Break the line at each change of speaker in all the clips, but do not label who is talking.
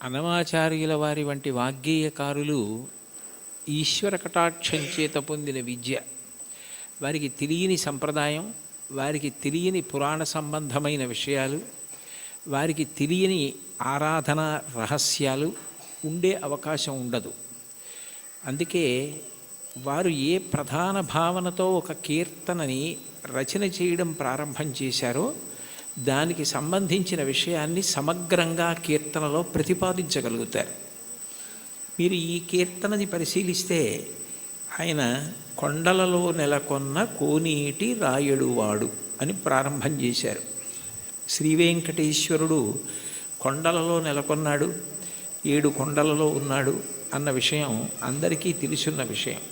అనమాచార్యుల వారి వంటి వాగ్గేయకారులు ఈశ్వర కటాక్షం చేత పొందిన విద్య, వారికి తెలియని సంప్రదాయం, వారికి తెలియని పురాణ సంబంధమైన విషయాలు, వారికి తెలియని ఆరాధన రహస్యాలు ఉండే అవకాశం ఉండదు. అందుకే వారు ఏ ప్రధాన భావనతో ఒక కీర్తనని రచన చేయడం ప్రారంభం చేశారో దానికి సంబంధించిన విషయాన్ని సమగ్రంగా కీర్తనలో ప్రతిపాదించగలుగుతారు. మీరు ఈ కీర్తనని పరిశీలిస్తే ఆయన కొండలలో నెలకొన్న కోనేటి రాయడువాడు అని ప్రారంభం చేశారు. శ్రీవేంకటేశ్వరుడు కొండలలో నెలకొన్నాడు, 7 కొండలలో ఉన్నాడు అన్న విషయం అందరికీ తెలుసున్న విషయం.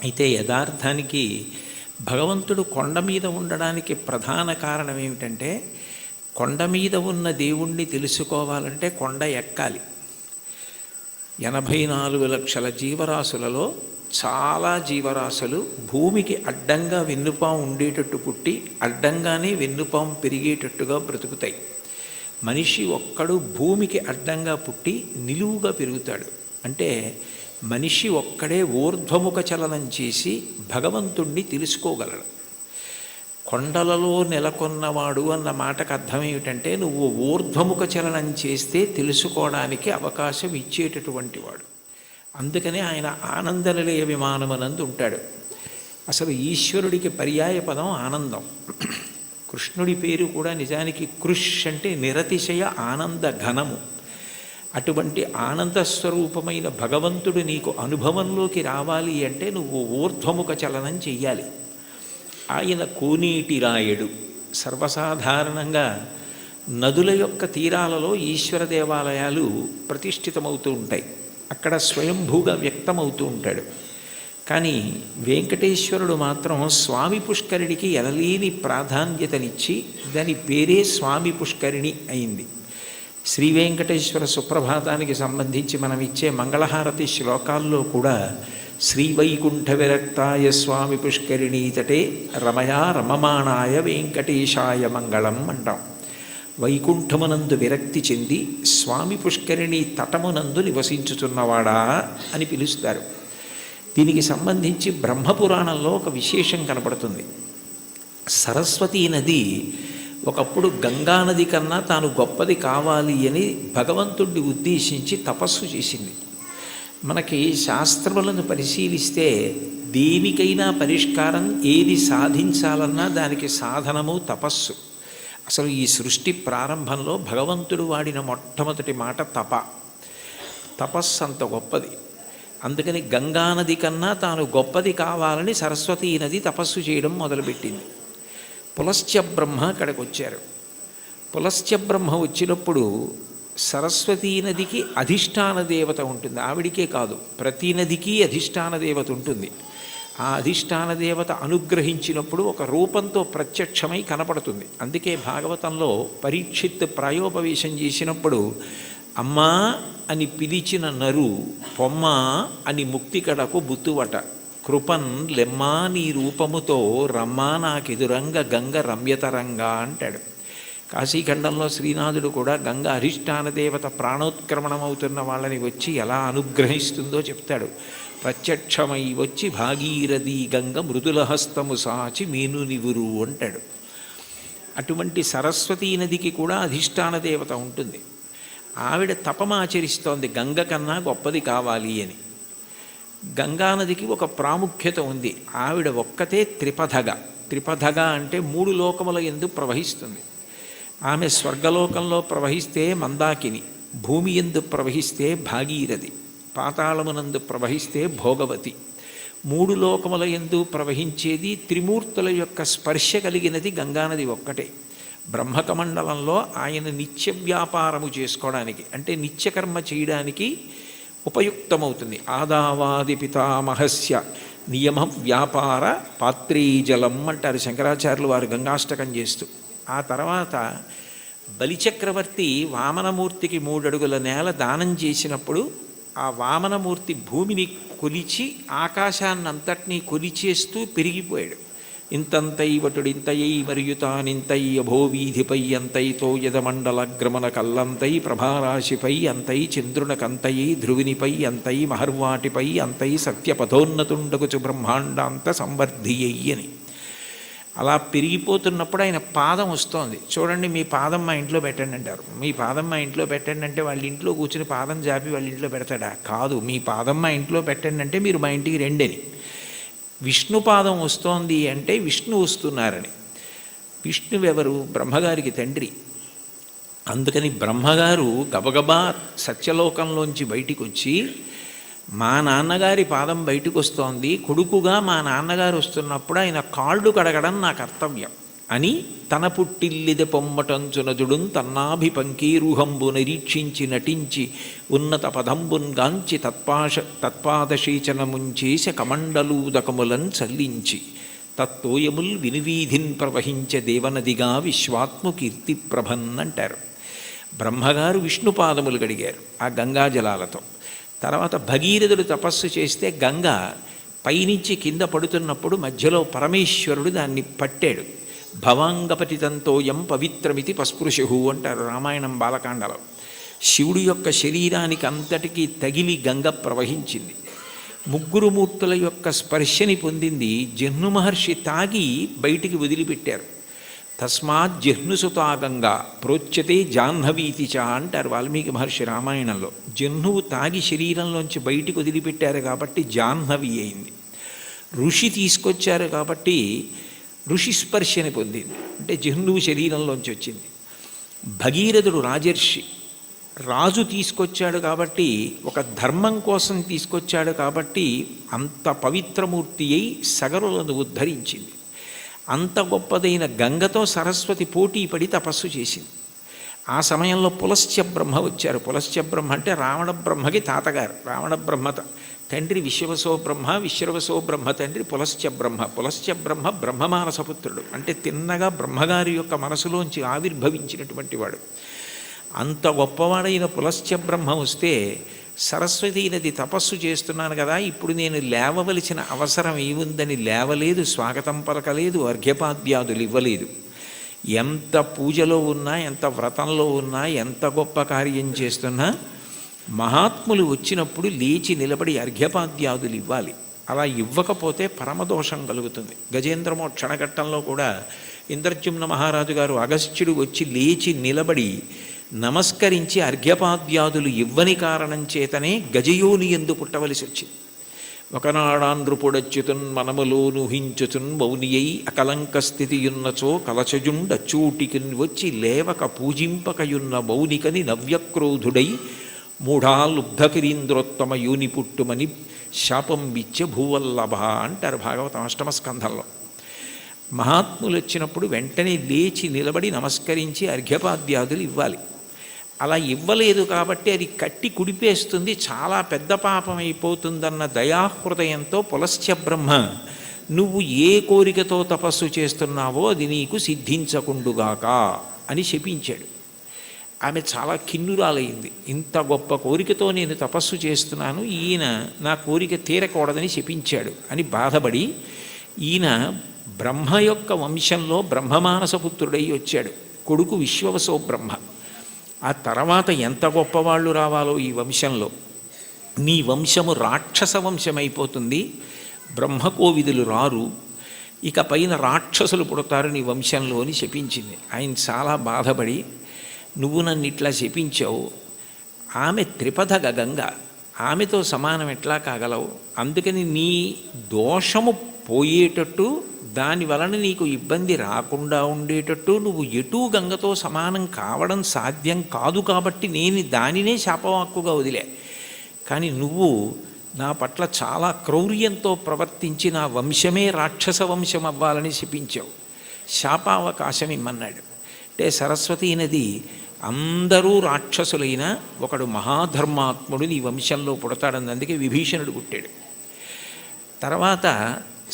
అయితే యథార్థానికి భగవంతుడు కొండ మీద ఉండడానికి ప్రధాన కారణం ఏమిటంటే, కొండ మీద ఉన్న దేవుణ్ణి తెలుసుకోవాలంటే కొండ ఎక్కాలి. 84 లక్షల జీవరాశులలో చాలా జీవరాశులు భూమికి అడ్డంగా వెన్నుపాం ఉండేటట్టు పుట్టి అడ్డంగానే వెన్నుపాం పెరిగేటట్టుగా బ్రతుకుతాయి. మనిషి ఒక్కడు భూమికి అడ్డంగా పుట్టి నిలువుగా పెరుగుతాడు. అంటే మనిషి ఒక్కడే ఊర్ధ్వముఖ చలనం చేసి భగవంతుణ్ణి తెలుసుకోగలడు. కొండలలో నెలకొన్నవాడు అన్న మాటకు అర్థం ఏమిటంటే, నువ్వు ఊర్ధ్వముఖ చలనం చేస్తే తెలుసుకోవడానికి అవకాశం ఇచ్చేటటువంటి వాడు. అందుకనే ఆయన ఆనందనిలయ విమానమనందు ఉంటాడు. అసలు ఈశ్వరుడికి పర్యాయ పదం ఆనందం. కృష్ణుడి పేరు కూడా నిజానికి కృష్ అంటే నిరతిశయ ఆనంద ఘనము. అటువంటి ఆనంద స్వరూపమైన భగవంతుడు నీకు అనుభవంలోకి రావాలి అంటే నువ్వు ఊర్ధ్వముఖ చలనం చెయ్యాలి. ఆయన కోనేటి రాయడు. సర్వసాధారణంగా నదుల యొక్క తీరాలలో ఈశ్వర దేవాలయాలు ప్రతిష్ఠితమవుతూ ఉంటాయి. అక్కడ స్వయంభూగా వ్యక్తమవుతూ ఉంటాడు. కానీ వెంకటేశ్వరుడు మాత్రం స్వామి పుష్కరిణికి ఎనలేని ప్రాధాన్యతనిచ్చి దాని పేరే స్వామి పుష్కరిణి అయింది. శ్రీ వెంకటేశ్వర సుప్రభాతానికి సంబంధించి మనం ఇచ్చే మంగళహారతి శ్లోకాల్లో కూడా శ్రీవైకుంఠ విరక్తాయ స్వామి పుష్కరిణీ తటే రమయా రమమాణాయ వెంకటేశాయ మంగళం అంటాం. వైకుంఠమునందు విరక్తి చెంది స్వామి పుష్కరిణి తటమునందు నివసించుతున్నవాడా అని పిలుస్తారు. దీనికి సంబంధించి బ్రహ్మపురాణంలో ఒక విశేషం కనపడుతుంది. సరస్వతీ నది ఒకప్పుడు గంగానది కన్నా తాను గొప్పది కావాలి అని భగవంతుడిని ఉద్దేశించి తపస్సు చేసింది. మనకి శాస్త్రములను పరిశీలిస్తే దేనికైనా పరిష్కారం ఏది సాధించాలన్నా దానికి సాధనము తపస్సు. అసలు ఈ సృష్టి ప్రారంభంలో భగవంతుడు వాడిన మొట్టమొదటి మాట తపస్సు అంత గొప్పది. అందుకని గంగానది కన్నా తాను గొప్పది కావాలని సరస్వతీ నది తపస్సు చేయడం మొదలుపెట్టింది. పులస్త్య బ్రహ్మ అక్కడికి వచ్చారు. పులస్త్య బ్రహ్మ వచ్చినప్పుడు సరస్వతీ నదికి అధిష్టాన దేవత ఉంటుంది. ఆవిడికే కాదు, ప్రతి నదికి అధిష్టాన దేవత ఉంటుంది. ఆ అధిష్టాన దేవత అనుగ్రహించినప్పుడు ఒక రూపంతో ప్రత్యక్షమై కనపడుతుంది. అందుకే భాగవతంలో పరీక్షిత్ ప్రాయోపవేశం చేసినప్పుడు అమ్మా అని పిలిచిన నరు పొమ్మ అని ముక్తి కడకు బుత్తువట, కృపన్ లెమ్మా నీ రూపముతో రమ్మా నాకెదురంగ గంగ రమ్యతరంగా అంటాడు. కాశీఖండంలో శ్రీనాథుడు కూడా గంగ అధిష్టాన దేవత ప్రాణోత్క్రమణమవుతున్న వాళ్ళని వచ్చి ఎలా అనుగ్రహిస్తుందో చెప్తాడు. ప్రత్యక్షమై వచ్చి భాగీరథి గంగ మృదులహస్తము సాచి మీను నివురు అంటాడు. అటువంటి సరస్వతీ నదికి కూడా అధిష్టాన దేవత ఉంటుంది. ఆవిడ తపమాచరిస్తోంది గంగ కన్నా గొప్పది కావాలి అని. గంగానదికి ఒక ప్రాముఖ్యత ఉంది. ఆవిడ ఒక్కతే త్రిపథగా అంటే 3 లోకముల యందు ప్రవహిస్తుంది. ఆమె స్వర్గలోకంలో ప్రవహిస్తే మందాకిని, భూమి యందు ప్రవహిస్తే భాగీరథి, పాతాళమునందు ప్రవహిస్తే భోగవతి. 3 లోకముల యందు ప్రవహించేది త్రిమూర్తుల యొక్క స్పర్శ కలిగినది గంగానది ఒక్కటే. బ్రహ్మకమండలంలో ఆయన నిత్య వ్యాపారము చేసుకోవడానికి అంటే నిత్యకర్మ చేయడానికి ఉపయుక్తమవుతుంది. ఆదావాది పితామహస్య నియమ వ్యాపార పాత్రీజలం అంటారు శంకరాచార్యులు వారు గంగాష్టకం చేస్తూ. ఆ తర్వాత బలిచక్రవర్తి వామనమూర్తికి 3 అడుగుల నేల దానం చేసినప్పుడు ఆ వామనమూర్తి భూమిని కొలిచి ఆకాశాన్నంతటినీ కొలిచేస్తూ పెరిగిపోయాడు. ఇంతంతై వటుడింతయై మరియు తానింతై అభోవీధిపై అంతైతో యదమండలగ్రమణ కల్లంతై ప్రభారాశిపై అంతై చంద్రునకంతయై ధ్రువినిపై అంతై మహర్వాటిపై అంతై సత్యపథోన్నతుండగుచు బ్రహ్మాండాంత సంవర్ధియ్యి అని. అలా పెరిగిపోతున్నప్పుడు ఆయన పాదం వస్తోంది. చూడండి, మీ పాదం మా ఇంట్లో పెట్టండి అంటారు. మీ పాదం మా ఇంట్లో పెట్టండి అంటే వాళ్ళ ఇంట్లో కూర్చుని పాదం జాపి వాళ్ళ ఇంట్లో పెడతాడా? కాదు. మీ పాదం మా ఇంట్లో పెట్టండి అంటే మీరు మా ఇంటికి రండి అని. విష్ణు పాదం వస్తోంది అంటే విష్ణు వస్తున్నారని. విష్ణువెవరు? బ్రహ్మగారికి తండ్రి. అందుకని బ్రహ్మగారు గబగబా సత్యలోకంలోంచి బయటికి వచ్చి, మా నాన్నగారి పాదం బయటకు వస్తోంది, కొడుకుగా మా నాన్నగారు వస్తున్నప్పుడు ఆయన కాళ్ళు కడగడం నా కర్తవ్యం అని తన పుట్టిల్లిద పొమ్మటంచునజుడున్ తన్నాభిపంకీరుహంబు నిరీక్షించి నటించి ఉన్నత పదంబున్ గాంచి తత్పాదశీచనముంచేస కమండలూదకములన్ చల్లించి తత్తోయముల్ వినువీధిన్ ప్రవహించే దేవనదిగా విశ్వాత్మకీర్తి ప్రభన్ అంటారు. బ్రహ్మగారు విష్ణుపాదములు గడిగారు ఆ గంగాజలాలతో. తర్వాత భగీరథుడు తపస్సు చేస్తే గంగ పైనుంచి కింద పడుతున్నప్పుడు మధ్యలో పరమేశ్వరుడు దాన్ని పట్టాడు. భవాంగపతితంతోయం పవిత్రమితి పస్పృశు అంటారు రామాయణం బాలకాండలో. శివుడి యొక్క శరీరానికి అంతటికీ తగిలి గంగ ప్రవహించింది. ముగ్గురు మూర్తుల యొక్క స్పర్శని పొందింది. జహ్ను మహర్షి తాగి బయటికి వదిలిపెట్టారు. తస్మాత్ జహ్నుసుతా గంగా ప్రోచ్యతే జాహ్నవీతి చ అంటారు వాల్మీకి మహర్షి రామాయణంలో. జహ్నువు తాగి శరీరంలోంచి బయటికి వదిలిపెట్టారు కాబట్టి జాహ్నవి అయింది. ఋషి తీసుకొచ్చారు కాబట్టి ఋషి స్పర్శని పొందింది, అంటే జహ్నువు శరీరంలోంచి వచ్చింది. భగీరథుడు రాజర్షి, రాజు తీసుకొచ్చాడు కాబట్టి, ఒక ధర్మం కోసం తీసుకొచ్చాడు కాబట్టి అంత పవిత్రమూర్తి అయి సగరులను ఉద్ధరించింది. అంత గొప్పదైన గంగతో సరస్వతి పోటీ పడి తపస్సు చేసింది. ఆ సమయంలో పులస్త్య బ్రహ్మ వచ్చారు. పులస్త్య బ్రహ్మ అంటే రావణ బ్రహ్మకి తాతగారు. రావణ బ్రహ్మ తండ్రి విశ్వవసో బ్రహ్మ, విశ్వవసో బ్రహ్మ తండ్రి పులస్త్య బ్రహ్మ. పులస్త్య బ్రహ్మ బ్రహ్మమానసపుత్రుడు, అంటే తిన్నగా బ్రహ్మగారి యొక్క మనసులోంచి ఆవిర్భవించినటువంటి వాడు. అంత గొప్పవాడైన పులస్త్య బ్రహ్మ వస్తే, సరస్వతీ నది తపస్సు చేస్తున్నాను కదా, ఇప్పుడు నేను లేవవలసిన అవసరం ఏముందని లేవలేదు, స్వాగతం పలకలేదు, అర్ఘ్యపాద్యాదులు ఇవ్వలేదు. ఎంత పూజలో ఉన్నా, ఎంత వ్రతంలో ఉన్నా, ఎంత గొప్ప కార్యం చేస్తున్నా మహాత్ములు వచ్చినప్పుడు లేచి నిలబడి అర్ఘ్యపాద్యాదులు ఇవ్వాలి. అలా ఇవ్వకపోతే పరమదోషం కలుగుతుంది. గజేంద్రమోక్షణ ఘట్టంలో కూడా ఇంద్రజుమ్న మహారాజు గారు అగస్త్యుడు వచ్చి లేచి నిలబడి నమస్కరించి అర్ఘ్యపాద్యాదులు ఇవ్వని కారణం చేతనే గజయోని ఎందు పుట్టవలసి వచ్చింది. ఒకనాడాంధ్రుపుడచ్యుతున్ మనములోనుహించుతున్ మౌనియై అకలంక స్థితియున్నచో కలచజుండచూటికిన్ వచ్చి లేవక పూజింపకయున్న మౌనికని నవ్యక్రోధుడై మూఢాలుబ్ధకిరీంద్రోత్తమ యోని పుట్టుమని శాపం విచ్చ భూవల్లభ అంటారు భాగవతం అష్టమ స్కంధంలో. మహాత్ములు వచ్చినప్పుడు వెంటనే లేచి నిలబడి నమస్కరించి అర్ఘ్యపాద్యాదులు ఇవ్వాలి. అలా ఇవ్వలేదు కాబట్టి అది కట్టి కుడిపేస్తుంది, చాలా పెద్ద పాపం అయిపోతుందన్న దయాహృదయంతో పులస్త్య బ్రహ్మ, నువ్వు ఏ కోరికతో తపస్సు చేస్తున్నావో అది నీకు సిద్ధించకుండుగాక అని శపించాడు. ఆమె చాలా కిన్నురాలైంది. ఇంత గొప్ప కోరికతో నేను తపస్సు చేస్తున్నాను, ఈయన నా కోరిక తీరకూడదని శపించాడు అని బాధపడి, ఈయన బ్రహ్మ యొక్క వంశంలో బ్రహ్మమానసపుత్రుడై వచ్చాడు. కొడుకు విశ్వవసో బ్రహ్మ. ఆ తర్వాత ఎంత గొప్పవాళ్ళు రావాలో ఈ వంశంలో. నీ వంశము రాక్షస వంశమైపోతుంది, బ్రహ్మకోవిదులు రారు, ఇక పైన రాక్షసులు పుడతారు నీ వంశంలో అని శపించింది. ఆయన చాలా బాధపడి, నువ్వు నన్ను ఇట్లా శపించావు, ఆమె త్రిపథ గంగ, ఆమెతో సమానం ఎట్లా కాగలవు? అందుకని నీ దోషము పోయేటట్టు, దాని వలన నీకు ఇబ్బంది రాకుండా ఉండేటట్టు నువ్వు ఎటూ గంగతో సమానం కావడం సాధ్యం కాదు కాబట్టి నేను దానినే శాపవాక్కుగా వదిలే. కానీ నువ్వు నా పట్ల చాలా క్రౌర్యంతో ప్రవర్తించి నా వంశమే రాక్షస వంశం అవ్వాలని శపించావు, శాపావకాశం ఇమ్మన్నాడు. అంటే సరస్వతీ నది అందరూ రాక్షసులైన ఒకడు మహాధర్మాత్ముడు నీ వంశంలో పుడతాడని అందుకే విభీషణుడు పుట్టాడు. తర్వాత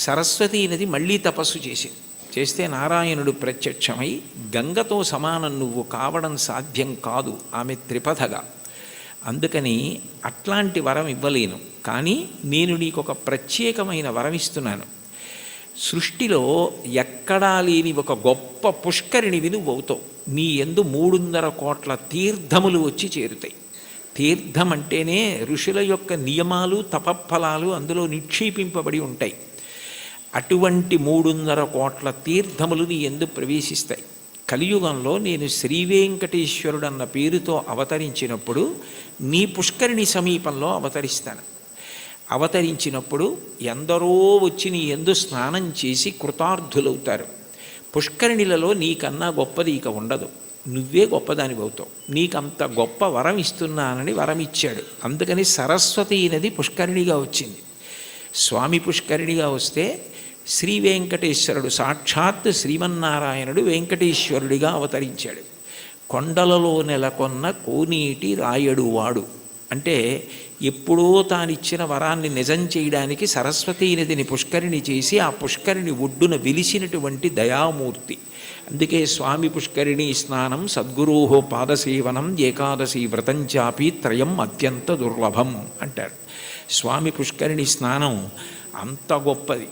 సరస్వతీ నది మళ్ళీ తపస్సు చేస్తే నారాయణుడు ప్రత్యక్షమై, గంగతో సమానం నువ్వు కావడం సాధ్యం కాదు, ఆమె త్రిపథగా, అందుకని అట్లాంటి వరం ఇవ్వలేను, కానీ నేను నీకు ఒక ప్రత్యేకమైన వరం ఇస్తున్నాను. సృష్టిలో ఎక్కడా లేని ఒక గొప్ప పుష్కరిణివి నువ్వు అవుతావు. నీ యందు 300 కోట్ల తీర్థములు వచ్చి చేరుతాయి. తీర్థం అంటేనే ఋషుల యొక్క నియమాలు తపఫలాలు అందులో నిక్షేపింపబడి ఉంటాయి. అటువంటి 300 కోట్ల తీర్థములు నీ యందు ప్రవేశిస్తాయి. కలియుగంలో నేను శ్రీవేంకటేశ్వరుడు అన్న పేరుతో అవతరించినప్పుడు నీ పుష్కరిణి సమీపంలో అవతరిస్తాను. అవతరించినప్పుడు ఎందరో వచ్చి నీ యందు స్నానం చేసి కృతార్థులవుతారు. పుష్కరిణిలలో నీకన్నా గొప్పది ఇక ఉండదు. నువ్వే గొప్పదాని అవుతావు. నీకంత గొప్ప వరం ఇస్తున్నానని వరం ఇచ్చాడు. అందుకని సరస్వతి నది పుష్కరిణిగా వచ్చింది. స్వామి పుష్కరిణిగా వస్తే శ్రీ వెంకటేశ్వరుడు సాక్షాత్ శ్రీమన్నారాయణుడు వెంకటేశ్వరుడిగా అవతరించాడు. కొండలలో నెలకొన్న కోనేటి రాయడు వాడు అంటే ఎప్పుడో తానిచ్చిన వరాన్ని నిజం చేయడానికి సరస్వతీ నదిని పుష్కరిణి చేసి ఆ పుష్కరిణి ఒడ్డున వెలిసినటువంటి దయామూర్తి. అందుకే స్వామి పుష్కరిణి స్నానం సద్గురోహో పాదసేవనం ఏకాదశి వ్రతం చాపి త్రయం అత్యంత దుర్లభం అంటారు. స్వామి పుష్కరిణి స్నానం అంత గొప్పది.